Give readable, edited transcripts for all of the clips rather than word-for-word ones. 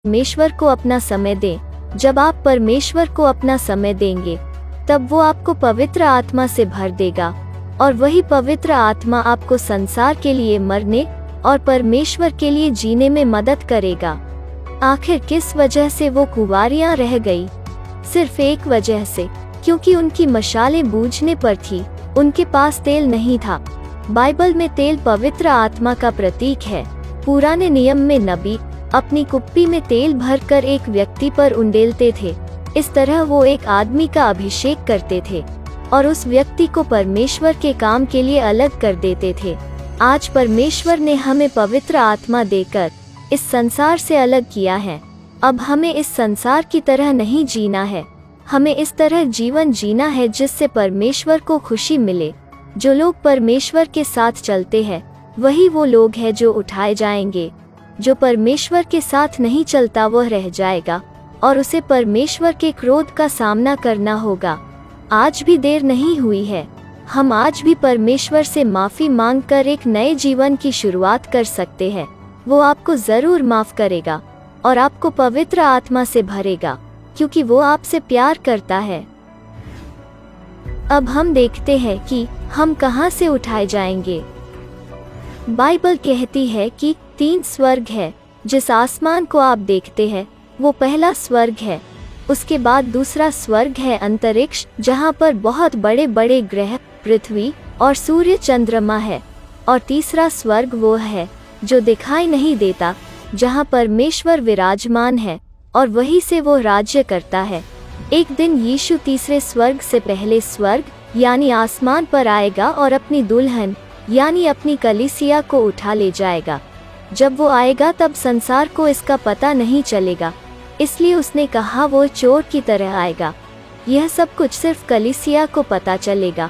परमेश्वर को अपना समय दें। जब आप परमेश्वर को अपना समय देंगे तब वो आपको पवित्र आत्मा से भर देगा और वही पवित्र आत्मा आपको संसार के लिए मरने और परमेश्वर के लिए जीने में मदद करेगा। आखिर किस वजह से वो कुंवारियां रह गई? सिर्फ एक वजह से, क्योंकि उनकी मशालें बूझने पर थी, उनके पास तेल नहीं था। बाइबल में तेल पवित्र आत्मा का प्रतीक है। पुराने नियम में नबी अपनी कुप्पी में तेल भरकर एक व्यक्ति पर उंडेलते थे। इस तरह वो एक आदमी का अभिषेक करते थे और उस व्यक्ति को परमेश्वर के काम के लिए अलग कर देते थे। आज परमेश्वर ने हमें पवित्र आत्मा देकर इस संसार से अलग किया है। अब हमें इस संसार की तरह नहीं जीना है, हमें इस तरह जीवन जीना है जिससे परमेश्वर को खुशी मिले। जो लोग परमेश्वर के साथ चलते हैं वही वो लोग हैं जो उठाए जाएंगे। जो परमेश्वर के साथ नहीं चलता वह रह जाएगा और उसे परमेश्वर के क्रोध का सामना करना होगा। आज भी देर नहीं हुई है। हम आज भी परमेश्वर से माफी मांगकर एक नए जीवन की शुरुआत कर सकते हैं। वो आपको जरूर माफ करेगा और आपको पवित्र आत्मा से भरेगा, क्योंकि वो आपसे प्यार करता है। अब हम देखते हैं कि हम कहां से उठाए जाएंगे। बाइबल कहती है कि 3 स्वर्ग है। जिस आसमान को आप देखते हैं वो पहला स्वर्ग है। उसके बाद दूसरा स्वर्ग है अंतरिक्ष, जहां पर बहुत बड़े बड़े ग्रह, पृथ्वी और सूर्य चंद्रमा है। और तीसरा स्वर्ग वो है जो दिखाई नहीं देता, जहां परमेश्वर विराजमान है और वहीं से वो राज्य करता है। एक दिन यीशु तीसरे स्वर्ग से पहले स्वर्ग यानी आसमान पर आएगा और अपनी दुल्हन यानी अपनी कलीसिया को उठा ले जाएगा। जब वो आएगा तब संसार को इसका पता नहीं चलेगा, इसलिए उसने कहा वो चोर की तरह आएगा। यह सब कुछ सिर्फ कलीसिया को पता चलेगा।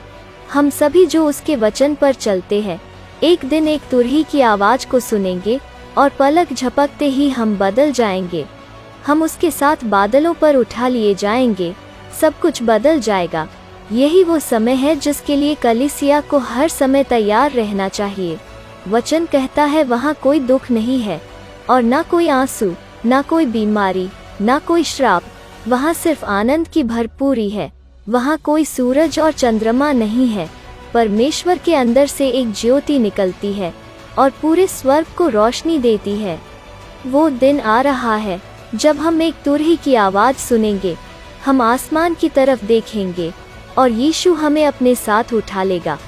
हम सभी जो उसके वचन पर चलते हैं एक दिन एक तुरही की आवाज को सुनेंगे और पलक झपकते ही हम बदल जाएंगे। हम उसके साथ बादलों पर उठा लिए जाएंगे। सब कुछ बदल जाएगा। यही वो समय है जिसके लिए कलीसिया को हर समय तैयार रहना चाहिए। वचन कहता है वहाँ कोई दुख नहीं है और ना कोई आंसू, ना कोई बीमारी, ना कोई श्राप। वहाँ सिर्फ आनंद की भरपूरी है। वहाँ कोई सूरज और चंद्रमा नहीं है। परमेश्वर के अंदर से एक ज्योति निकलती है और पूरे स्वर्ग को रोशनी देती है। वो दिन आ रहा है जब हम एक तुरही की आवाज सुनेंगे। हम आसमान की तरफ देखेंगे और यीशु हमें अपने साथ उठा लेगा।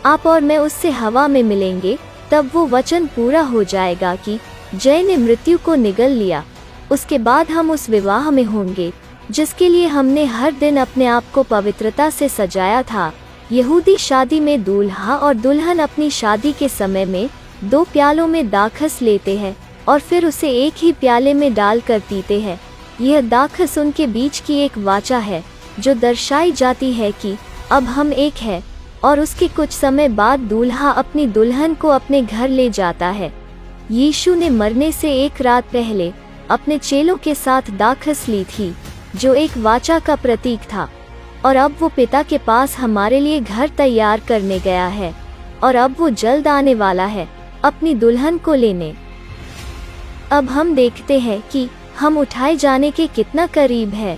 आप और मैं उससे हवा में मिलेंगे। तब वो वचन पूरा हो जाएगा कि जय ने मृत्यु को निगल लिया। उसके बाद हम उस विवाह में होंगे जिसके लिए हमने हर दिन अपने आप को पवित्रता से सजाया था। यहूदी शादी में दूल्हा और दुल्हन अपनी शादी के समय में 2 प्यालों में दाखस लेते हैं और फिर उसे एक ही प्याले में डालकर पीते हैं। यह दाखस उनके बीच की एक वाचा है जो दर्शाई जाती है कि अब हम एक है। और उसके कुछ समय बाद दूल्हा अपनी दुल्हन को अपने घर ले जाता है। यीशु ने मरने से एक रात पहले अपने चेलों के साथ दाखस ली थी जो एक वाचा का प्रतीक था। और अब वो पिता के पास हमारे लिए घर तैयार करने गया है और अब वो जल्द आने वाला है अपनी दुल्हन को लेने। अब हम देखते हैं कि हम उठाए जाने के कितना करीब है।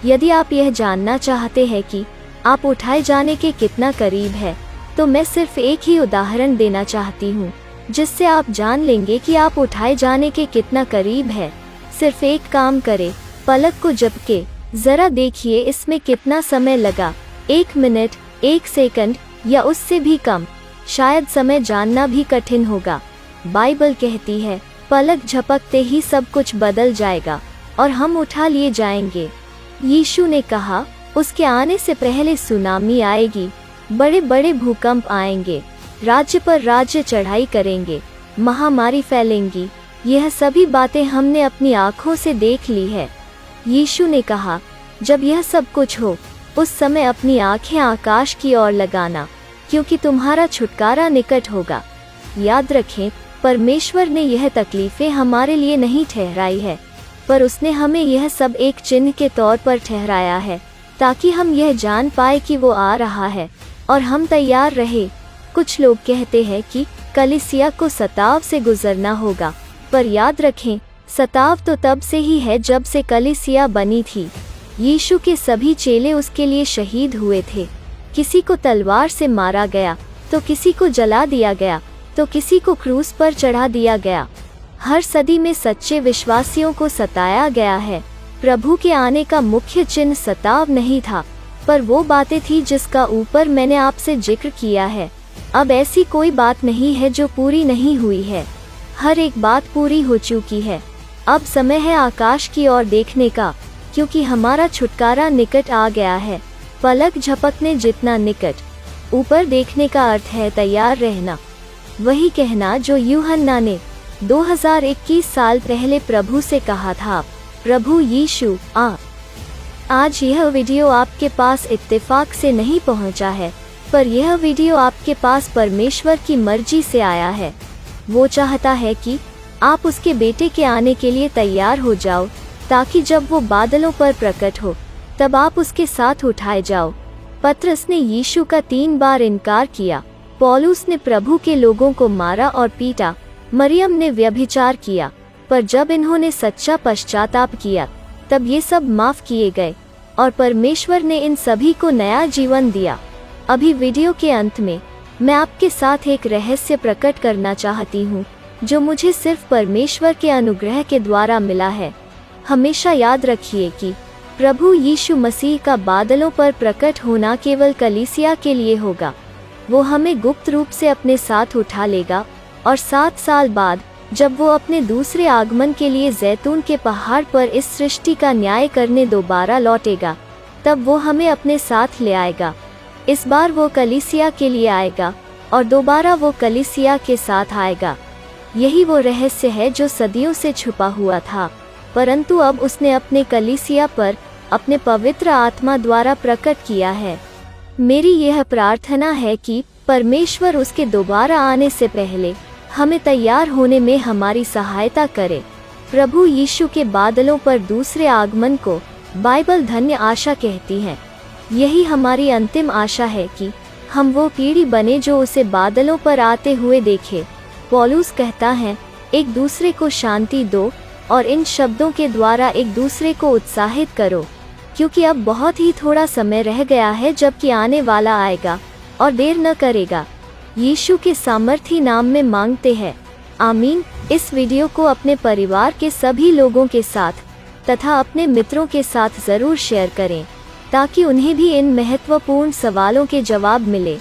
यदि आप यह जानना चाहते हैं कि आप उठाए जाने के कितना करीब है, तो मैं सिर्फ एक ही उदाहरण देना चाहती हूँ जिससे आप जान लेंगे कि आप उठाए जाने के कितना करीब है। सिर्फ एक काम करें, पलक को झपके जरा देखिए इसमें कितना समय लगा। 1 मिनट, 1 सेकंड या उससे भी कम। शायद समय जानना भी कठिन होगा। बाइबल कहती है पलक झपकते ही सब कुछ बदल जाएगा और हम उठा लिए जाएंगे। यीशु ने कहा उसके आने से पहले सुनामी आएगी, बड़े बड़े भूकंप आएंगे, राज्य पर राज्य चढ़ाई करेंगे, महामारी फैलेंगी। यह सभी बातें हमने अपनी आँखों से देख ली है। यीशु ने कहा जब यह सब कुछ हो उस समय अपनी आँखें आकाश की ओर लगाना, क्योंकि तुम्हारा छुटकारा निकट होगा। याद रखें, परमेश्वर ने यह तकलीफें हमारे लिए नहीं ठहराई है, पर उसने हमें यह सब एक चिन्ह के तौर पर ठहराया है ताकि हम यह जान पाए कि वो आ रहा है और हम तैयार रहे। कुछ लोग कहते हैं कि कलीसिया को सताव से गुजरना होगा, पर याद रखें सताव तो तब से ही है जब से कलीसिया बनी थी। यीशु के सभी चेले उसके लिए शहीद हुए थे। किसी को तलवार से मारा गया, तो किसी को जला दिया गया, तो किसी को क्रूस पर चढ़ा दिया गया। हर सदी में सच्चे विश्वासियों को सताया गया है। प्रभु के आने का मुख्य चिन्ह सताव नहीं था, पर वो बातें थी जिसका ऊपर मैंने आपसे जिक्र किया है। अब ऐसी कोई बात नहीं है जो पूरी नहीं हुई है। हर एक बात पूरी हो चुकी है। अब समय है आकाश की ओर देखने का, क्योंकि हमारा छुटकारा निकट आ गया है। पलक झपकने जितना निकट। ऊपर देखने का अर्थ है तैयार रहना। वही कहना जो यूहन्ना ने 2021 साल पहले प्रभु से कहा था, प्रभु यीशु आज यह वीडियो आपके पास इत्तेफाक से नहीं पहुंचा है, पर यह वीडियो आपके पास परमेश्वर की मर्जी से आया है। वो चाहता है कि आप उसके बेटे के आने के लिए तैयार हो जाओ, ताकि जब वो बादलों पर प्रकट हो तब आप उसके साथ उठाए जाओ। पतरस ने यीशु का 3 बार इनकार किया। पौलुस ने प्रभु के लोगों को मारा और पीटा। मरियम ने व्यभिचार किया, पर जब इन्होंने सच्चा पश्चाताप किया तब ये सब माफ किए गए और परमेश्वर ने इन सभी को नया जीवन दिया। अभी वीडियो के अंत में मैं आपके साथ एक रहस्य प्रकट करना चाहती हूँ, जो मुझे सिर्फ परमेश्वर के अनुग्रह के द्वारा मिला है। हमेशा याद रखिए कि प्रभु यीशु मसीह का बादलों पर प्रकट होना केवल कलीसिया के लिए होगा। वो हमें गुप्त रूप से अपने साथ उठा लेगा और 7 साल बाद जब वो अपने दूसरे आगमन के लिए जैतून के पहाड़ पर इस सृष्टि का न्याय करने दोबारा लौटेगा, तब वो हमें अपने साथ ले आएगा। इस बार वो कलीसिया के लिए आएगा और दोबारा वो कलीसिया के साथ आएगा। यही वो रहस्य है जो सदियों से छुपा हुआ था, परंतु अब उसने अपने कलीसिया पर अपने पवित्र आत्मा द्वारा प्रकट किया है। मेरी यह प्रार्थना है कि परमेश्वर उसके दोबारा आने से पहले हमें तैयार होने में हमारी सहायता करे। प्रभु यीशु के बादलों पर दूसरे आगमन को बाइबल धन्य आशा कहती है। यही हमारी अंतिम आशा है कि हम वो पीढ़ी बने जो उसे बादलों पर आते हुए देखे। पौलुस कहता है, एक दूसरे को शांति दो और इन शब्दों के द्वारा एक दूसरे को उत्साहित करो, क्योंकि अब बहुत ही थोड़ा समय रह गया है जबकि आने वाला आएगा और देर न करेगा। यीशु के सामर्थी नाम में मांगते हैं, आमीन। इस वीडियो को अपने परिवार के सभी लोगों के साथ तथा अपने मित्रों के साथ ज़रूर शेयर करें, ताकि उन्हें भी इन महत्वपूर्ण सवालों के जवाब मिले।